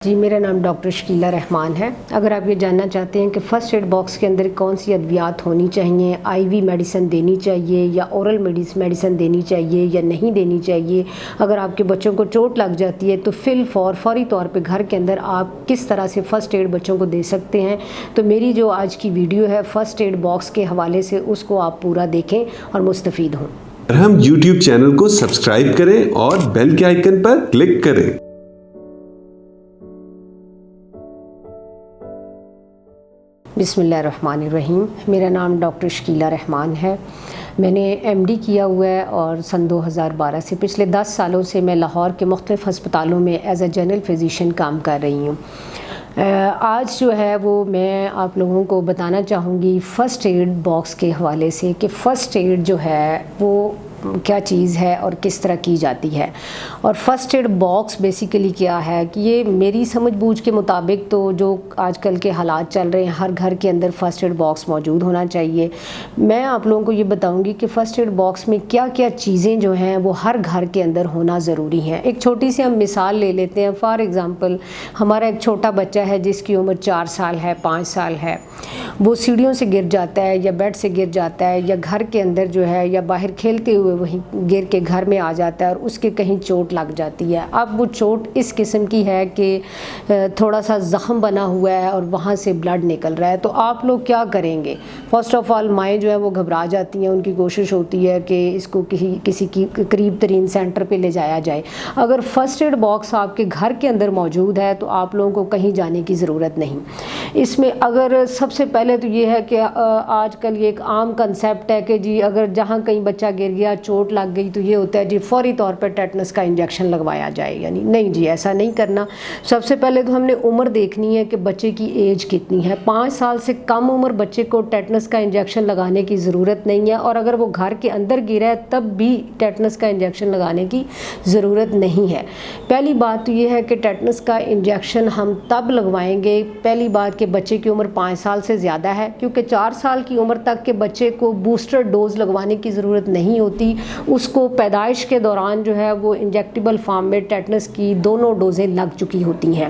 جی میرا نام ڈاکٹر شکیلہ رحمان ہے۔ اگر آپ یہ جاننا چاہتے ہیں کہ فرسٹ ایڈ باکس کے اندر کون سی ادویات ہونی چاہیے، آئی وی میڈیسن دینی چاہیے یا اورل میڈیسن دینی چاہیے یا نہیں دینی چاہیے، اگر آپ کے بچوں کو چوٹ لگ جاتی ہے تو فوری طور پہ گھر کے اندر آپ کس طرح سے فرسٹ ایڈ بچوں کو دے سکتے ہیں، تو میری جو آج کی ویڈیو ہے فرسٹ ایڈ باکس کے حوالے سے، اس کو آپ پورا دیکھیں اور مستفید ہوں۔ مرہم یوٹیوب چینل کو سبسکرائب کریں اور بیل کے آئیکن پر کلک کریں۔ بسم اللہ الرحمن الرحیم۔ میرا نام ڈاکٹر شکیلہ رحمان ہے۔ میں نے ایم ڈی کیا ہوا ہے اور سن 2012 سے پچھلے 10 سالوں سے میں لاہور کے مختلف ہسپتالوں میں ایز اے جنرل فزیشین کام کر رہی ہوں۔ آج جو ہے وہ میں آپ لوگوں کو بتانا چاہوں گی فرسٹ ایڈ باکس کے حوالے سے کہ فرسٹ ایڈ جو ہے وہ کیا چیز ہے اور کس طرح کی جاتی ہے، اور فرسٹ ایڈ باکس بیسیکلی کیا ہے کہ یہ میری سمجھ بوجھ کے مطابق تو جو آج کل کے حالات چل رہے ہیں ہر گھر کے اندر فرسٹ ایڈ باکس موجود ہونا چاہیے۔ میں آپ لوگوں کو یہ بتاؤں گی کہ فرسٹ ایڈ باکس میں کیا کیا چیزیں جو ہیں وہ ہر گھر کے اندر ہونا ضروری ہیں۔ ایک چھوٹی سی ہم مثال لے لیتے ہیں۔ فار ایگزامپل ہمارا ایک چھوٹا بچہ ہے جس کی عمر 4 سال ہے، 5 سال ہے، وہ سیڑھیوں سے گر جاتا ہے یا بیڈ سے گر جاتا ہے یا گھر کے اندر جو ہے یا باہر کھیلتے ہوئے وہیں گر کے گھر میں آ جاتا ہے اور اس کے کہیں چوٹ لگ جاتی ہے۔ اب وہ چوٹ اس قسم کی ہے کہ تھوڑا سا زخم بنا ہوا ہے اور وہاں سے بلڈ نکل رہا ہے، تو آپ لوگ کیا کریں گے؟ فرسٹ آف آل مائیں جو ہیں وہ گھبرا جاتی ہیں، ان کی کوشش ہوتی ہے کہ اس کو کسی کی قریب ترین سینٹر پہ لے جایا جائے۔ اگر فرسٹ ایڈ باکس آپ کے گھر کے اندر موجود ہے تو آپ لوگوں کو کہیں جانے کی ضرورت نہیں۔ اس میں اگر سب سے پہلے تو یہ ہے کہ آج کل یہ ایک عام کنسیپٹ ہے کہ جی اگر جہاں کہیں بچہ گر گیا، چوٹ لگ گئی، تو یہ ہوتا ہے جی فوری طور پہ ٹیٹنس کا انجیکشن لگوایا جائے، یعنی نہیں جی ایسا نہیں کرنا۔ سب سے پہلے تو ہم نے عمر دیکھنی ہے کہ بچے کی ایج کتنی ہے۔ 5 سال سے کم عمر بچے کو ٹیٹنس کا انجیکشن لگانے کی ضرورت نہیں ہے، اور اگر وہ گھر کے اندر گرا ہے تب بھی ٹیٹنس کا انجیکشن لگانے کی ضرورت نہیں ہے۔ پہلی بات تو یہ ہے کہ ٹیٹنس کا انجیکشن ہم تب لگوائیں گے، پہلی بات کہ بچے کی عمر 5 سال سے زیادہ ہے، کیونکہ 4 سال کی عمر تک کے بچے کو بوسٹر ڈوز لگوانے کی ضرورت نہیں ہوتی۔ اس کو پیدائش کے دوران جو ہے وہ انجیکٹیبل فارم میں ٹیٹنس کی دونوں ڈوزیں لگ چکی ہوتی ہیں۔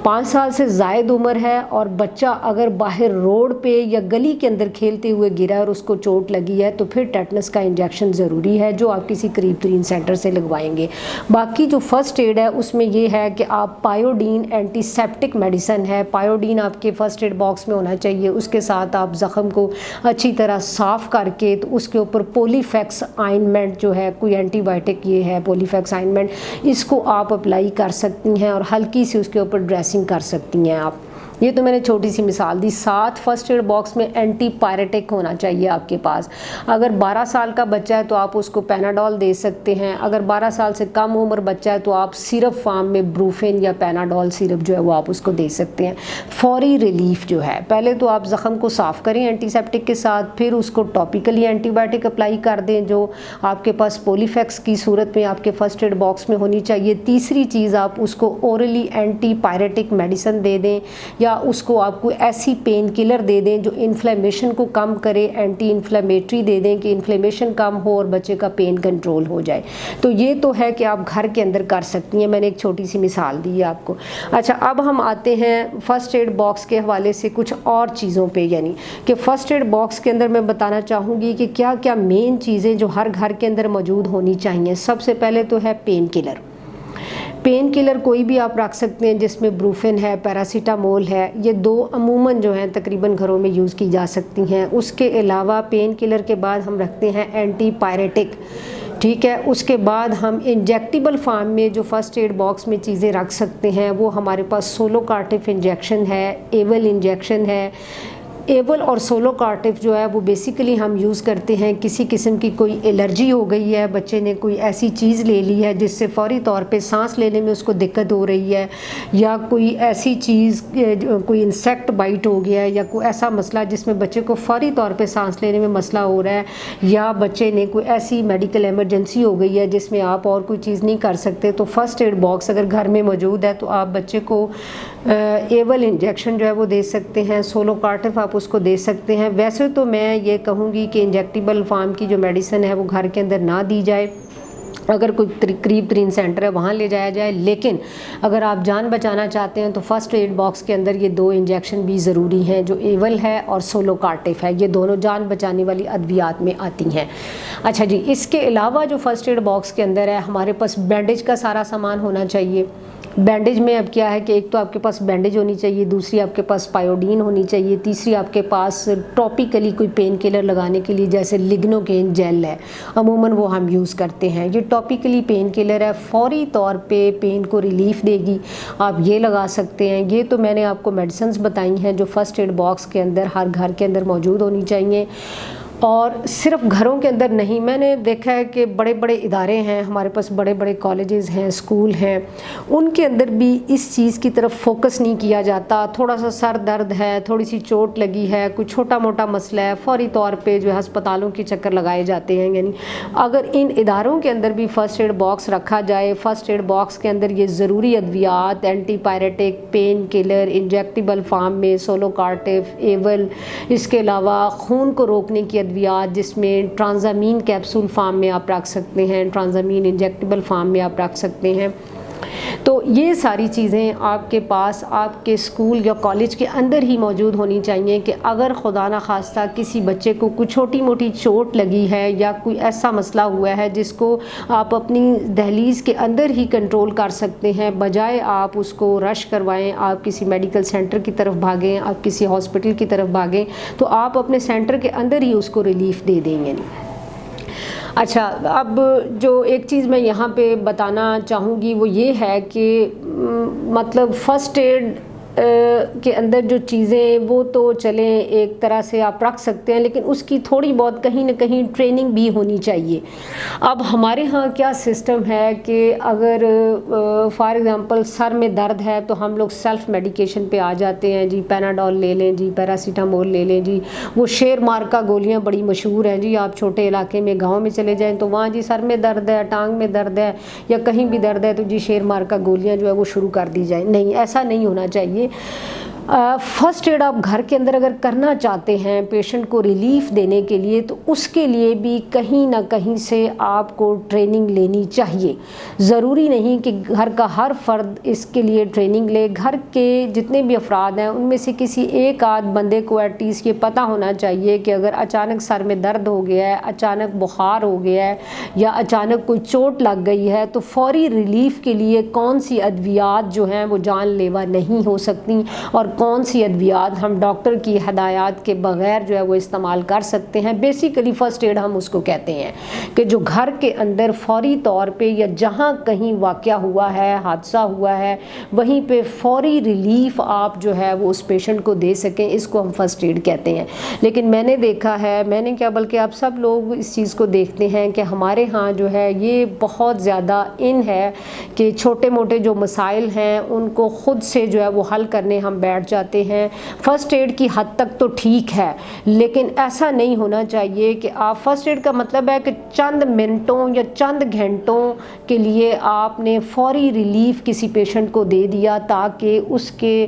5 سال سے زائد عمر ہے اور بچہ اگر باہر روڈ پہ یا گلی کے اندر کھیلتے ہوئے گرا ہے اور اس کو چوٹ لگی ہے تو پھر ٹیٹنس کا انجیکشن ضروری ہے، جو آپ کسی قریب ترین سینٹر سے لگوائیں گے۔ باقی جو فرسٹ ایڈ ہے اس میں یہ ہے کہ آپ پائیوڈین اینٹی سیپٹک میڈیسن ہے، پائیوڈین آپ کے فرسٹ ایڈ باکس میں ہونا چاہیے۔ اس کے ساتھ آپ زخم کو اچھی طرح صاف کر کے تو اس کے اوپر پولی فیکس آئنمنٹ جو ہے، کوئی اینٹی بائیوٹک یہ ہے پولی فیکس آئنمنٹ، اس کو آپ اپلائی کر سکتی ہیں اور ہلکی سی اس کے اوپر ڈریسنگ کر سکتی ہیں آپ۔ یہ تو میں نے چھوٹی سی مثال دی۔ ساتھ فرسٹ ایڈ باکس میں اینٹی پائریٹک ہونا چاہیے آپ کے پاس۔ اگر 12 سال کا بچہ ہے تو آپ اس کو پیناڈول دے سکتے ہیں۔ اگر 12 سال سے کم عمر بچہ ہے تو آپ سیرپ فارم میں بروفین یا پیناڈول سیرپ جو ہے وہ آپ اس کو دے سکتے ہیں۔ فوری ریلیف جو ہے، پہلے تو آپ زخم کو صاف کریں اینٹی سیپٹک کے ساتھ، پھر اس کو ٹاپیکلی اینٹی بائیوٹک اپلائی کر دیں جو آپ کے پاس پولی فیکس کی صورت میں آپ کے فرسٹ ایڈ باکس میں ہونی چاہیے۔ تیسری چیز آپ اس کو اورلی اینٹی پائریٹک میڈیسن دے دیں، یا اس کو آپ کو ایسی پین کلر دے دیں جو انفلیمیشن کو کم کرے، اینٹی انفلیمیٹری دے دیں کہ انفلیمیشن کم ہو اور بچے کا پین کنٹرول ہو جائے۔ تو یہ تو ہے کہ آپ گھر کے اندر کر سکتی ہیں، میں نے ایک چھوٹی سی مثال دی ہے آپ کو۔ اچھا اب ہم آتے ہیں فرسٹ ایڈ باکس کے حوالے سے کچھ اور چیزوں پہ، یعنی کہ فرسٹ ایڈ باکس کے اندر میں بتانا چاہوں گی کہ کیا کیا مین چیزیں جو ہر گھر کے اندر موجود ہونی چاہیے۔ سب سے پہلے تو ہے پین کلر۔ پین کلر کوئی بھی آپ رکھ سکتے ہیں جس میں بروفن ہے، پیراسیٹامول ہے، یہ 2 عموماً جو ہیں تقریباً گھروں میں یوز کی جا سکتی ہیں۔ اس کے علاوہ پین کلر کے بعد ہم رکھتے ہیں اینٹی پائریٹک، ٹھیک ہے۔ اس کے بعد ہم انجیکٹیبل فارم میں جو فرسٹ ایڈ باکس میں چیزیں رکھ سکتے ہیں وہ ہمارے پاس سولو کارٹف انجیکشن ہے، ایول انجیکشن ہے۔ ایول اور سولو کارٹف جو ہے وہ بیسیکلی ہم یوز کرتے ہیں کسی قسم کی کوئی الرجی ہو گئی ہے، بچے نے کوئی ایسی چیز لے لی ہے جس سے فوری طور پہ سانس لینے میں اس کو دقت ہو رہی ہے، یا کوئی ایسی چیز کوئی انسیکٹ بائٹ ہو گیا ہے، یا کوئی ایسا مسئلہ جس میں بچے کو فوری طور پہ سانس لینے میں مسئلہ ہو رہا ہے، یا بچے نے کوئی ایسی میڈیکل ایمرجنسی ہو گئی ہے جس میں آپ اور کوئی چیز نہیں کر سکتے، تو فرسٹ ایڈ باکس اگر گھر میں موجود ہے تو آپ بچے کو ایول انجیکشن جو ہے وہ دے سکتے ہیں، سولو کارٹف آپ اس کو دے سکتے ہیں۔ ویسے تو میں یہ کہوں گی کہ انجیکٹیبل فارم کی جو میڈیسن ہے وہ گھر کے اندر نہ دی جائے، اگر کوئی قریب ترین سینٹر ہے وہاں لے جایا جائے. لیکن اگر آپ جان بچانا چاہتے ہیں تو فرسٹ ایڈ باکس کے اندر یہ 2 انجیکشن بھی ضروری ہیں جو ایول ہے اور سولوکارٹف ہے. یہ دونوں جان بچانے والی ادویات میں آتی ہیں. اچھا جی، اس کے علاوہ جو فرسٹ ایڈ باکس کے اندر ہے ہمارے پاس بینڈیج کا سارا سامان ہونا چاہیے. بینڈیج میں اب کیا ہے کہ ایک تو آپ کے پاس بینڈیج ہونی چاہیے، دوسری آپ کے پاس پائیوڈین ہونی چاہیے، تیسری آپ کے پاس ٹاپیکلی کوئی پین کلر لگانے کے لیے جیسے لگنوکین جیل ہے، عموماً وہ ہم یوز کرتے ہیں. یہ ٹاپیکلی پین کلر ہے، فوری طور پہ پین کو ریلیف دے گی، آپ یہ لگا سکتے ہیں. یہ تو میں نے آپ کو میڈیسنز بتائی ہیں جو فرسٹ ایڈ باکس کے اندر ہر گھر کے اندر موجود ہونی چاہیے. اور صرف گھروں کے اندر نہیں، میں نے دیکھا ہے کہ بڑے بڑے ادارے ہیں ہمارے پاس، بڑے بڑے کالجز ہیں، اسکول ہیں، ان کے اندر بھی اس چیز کی طرف فوکس نہیں کیا جاتا. تھوڑا سا سر درد ہے، تھوڑی سی چوٹ لگی ہے، کوئی چھوٹا موٹا مسئلہ ہے، فوری طور پہ جو ہے ہسپتالوں کے چکر لگائے جاتے ہیں. یعنی اگر ان اداروں کے اندر بھی فرسٹ ایڈ باکس رکھا جائے، فرسٹ ایڈ باکس کے اندر یہ ضروری ادویات، antipyretic, painkiller, injectable form میں سولوکارٹف، ایول، اس کے علاوہ خون کو روکنے کی ادویات جس میں ٹرانزامین کیپسول فارم میں آپ رکھ سکتے ہیں، ٹرانزامین انجیکٹیبل فارم میں آپ رکھ سکتے ہیں. تو یہ ساری چیزیں آپ کے پاس آپ کے اسکول یا کالج کے اندر ہی موجود ہونی چاہیے کہ اگر خدا نخواستہ کسی بچے کو کوئی چھوٹی موٹی چوٹ لگی ہے یا کوئی ایسا مسئلہ ہوا ہے جس کو آپ اپنی دہلیز کے اندر ہی کنٹرول کر سکتے ہیں، بجائے آپ اس کو رش کروائیں، آپ کسی میڈیکل سینٹر کی طرف بھاگیں، آپ کسی ہاسپٹل کی طرف بھاگیں، تو آپ اپنے سینٹر کے اندر ہی اس کو ریلیف دے دیں گے. اچھا، اب جو ایک چیز میں یہاں پہ بتانا چاہوں گی وہ یہ ہے کہ مطلب فرسٹ ایڈ کے اندر جو چیزیں وہ تو چلیں ایک طرح سے آپ رکھ سکتے ہیں، لیکن اس کی تھوڑی بہت کہیں نہ کہیں ٹریننگ بھی ہونی چاہیے. اب ہمارے ہاں کیا سسٹم ہے کہ اگر فار ایگزامپل سر میں درد ہے تو ہم لوگ سیلف میڈیکیشن پہ آ جاتے ہیں. جی پیناڈول لے لیں، جی پیراسیٹامول لے لیں، جی وہ شیر مارکا گولیاں بڑی مشہور ہیں. جی آپ چھوٹے علاقے میں گاؤں میں چلے جائیں تو وہاں جی سر میں درد ہے، ٹانگ میں درد ہے یا کہیں بھی درد ہے تو جی شیر مارکا گولیاں جو ہے وہ شروع کر دی جائیں. نہیں، ایسا نہیں ہونا چاہیے. فرسٹ ایڈ آپ گھر کے اندر اگر کرنا چاہتے ہیں پیشنٹ کو ریلیف دینے کے لیے تو اس کے لیے بھی کہیں نہ کہیں سے آپ کو ٹریننگ لینی چاہیے. ضروری نہیں کہ گھر کا ہر فرد اس کے لیے ٹریننگ لے. گھر کے جتنے بھی افراد ہیں ان میں سے کسی ایک آدھ بندے کو ایٹ لیسٹ یہ پتہ ہونا چاہیے کہ اگر اچانک سر میں درد ہو گیا ہے، اچانک بخار ہو گیا ہے یا اچانک کوئی چوٹ لگ گئی ہے تو فوری ریلیف کے لیے کون سی ادویات جو ہیں وہ جان لیوا نہیں ہو سکتی اور کون سی ادویات ہم ڈاکٹر کی ہدایات کے بغیر جو ہے وہ استعمال کر سکتے ہیں. بیسیکلی فرسٹ ایڈ ہم اس کو کہتے ہیں کہ جو گھر کے اندر فوری طور پہ یا جہاں کہیں واقعہ ہوا ہے، حادثہ ہوا ہے، وہیں پہ فوری ریلیف آپ جو ہے وہ اس پیشنٹ کو دے سکیں، اس کو ہم فرسٹ ایڈ کہتے ہیں. لیکن میں نے دیکھا ہے، میں نے کیا بلکہ آپ سب لوگ اس چیز کو دیکھتے ہیں کہ ہمارے ہاں جو ہے یہ بہت زیادہ ان ہے کہ چھوٹے موٹے جو مسائل ہیں ان کو خود سے جو ہے وہ حل کرنے ہم بیٹھ جاتے ہیں. فرسٹ ایڈ کی حد تک تو ٹھیک ہے، لیکن ایسا نہیں ہونا چاہیے کہ آپ فرسٹ ایڈ کا مطلب ہے کہ چند منٹوں یا چند گھنٹوں کے لیے آپ نے فوری ریلیف کسی پیشنٹ کو دے دیا تاکہ اس کے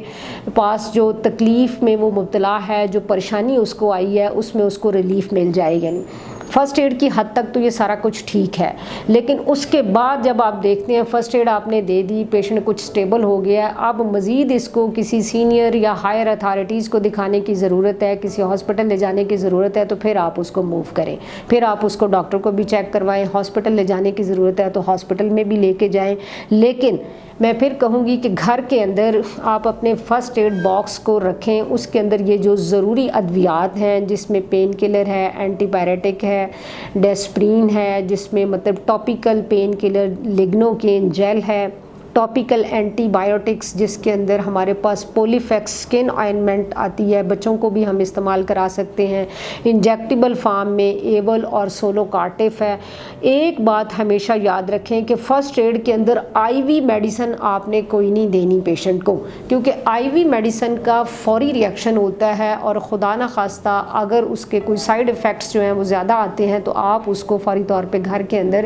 پاس جو تکلیف میں وہ مبتلا ہے، جو پریشانی اس کو آئی ہے، اس میں اس کو ریلیف مل جائے. یعنی فرسٹ ایڈ کی حد تک تو یہ سارا کچھ ٹھیک ہے، لیکن اس کے بعد جب آپ دیکھتے ہیں فرسٹ ایڈ آپ نے دے دی، پیشنٹ کچھ سٹیبل ہو گیا ہے، اب مزید اس کو کسی سینئر یا ہائر اتھارٹیز کو دکھانے کی ضرورت ہے، کسی ہاسپٹل لے جانے کی ضرورت ہے، تو پھر آپ اس کو موو کریں، پھر آپ اس کو ڈاکٹر کو بھی چیک کروائیں. ہاسپٹل لے جانے کی ضرورت ہے تو ہاسپٹل میں بھی لے کے جائیں. لیکن میں پھر کہوں گی کہ گھر کے اندر آپ اپنے فرسٹ ایڈ باکس کو رکھیں، اس کے اندر یہ جو ضروری ادویات ہیں جس میں پین کلر ہے، اینٹی پائریٹک ہے، ڈیسپرین ہے جس میں مطلب ٹاپیکل پین کلر لگنوکین جیل ہے، ٹاپیکل اینٹی بائیوٹکس جس کے اندر ہمارے پاس پولیفیکس سکن آئنمنٹ آتی ہے، بچوں کو بھی ہم استعمال کرا سکتے ہیں، انجیکٹیبل فارم میں ایول اور سولوکارٹف ہے. ایک بات ہمیشہ یاد رکھیں کہ فرسٹ ایڈ کے اندر آئی وی میڈیسن آپ نے کوئی نہیں دینی پیشنٹ کو، کیونکہ آئی وی میڈیسن کا فوری ریئیکشن ہوتا ہے اور خدا نخواستہ اگر اس کے کوئی سائیڈ ایفیکٹس جو ہیں وہ زیادہ آتے ہیں تو آپ اس کو فوری طور پہ گھر کے اندر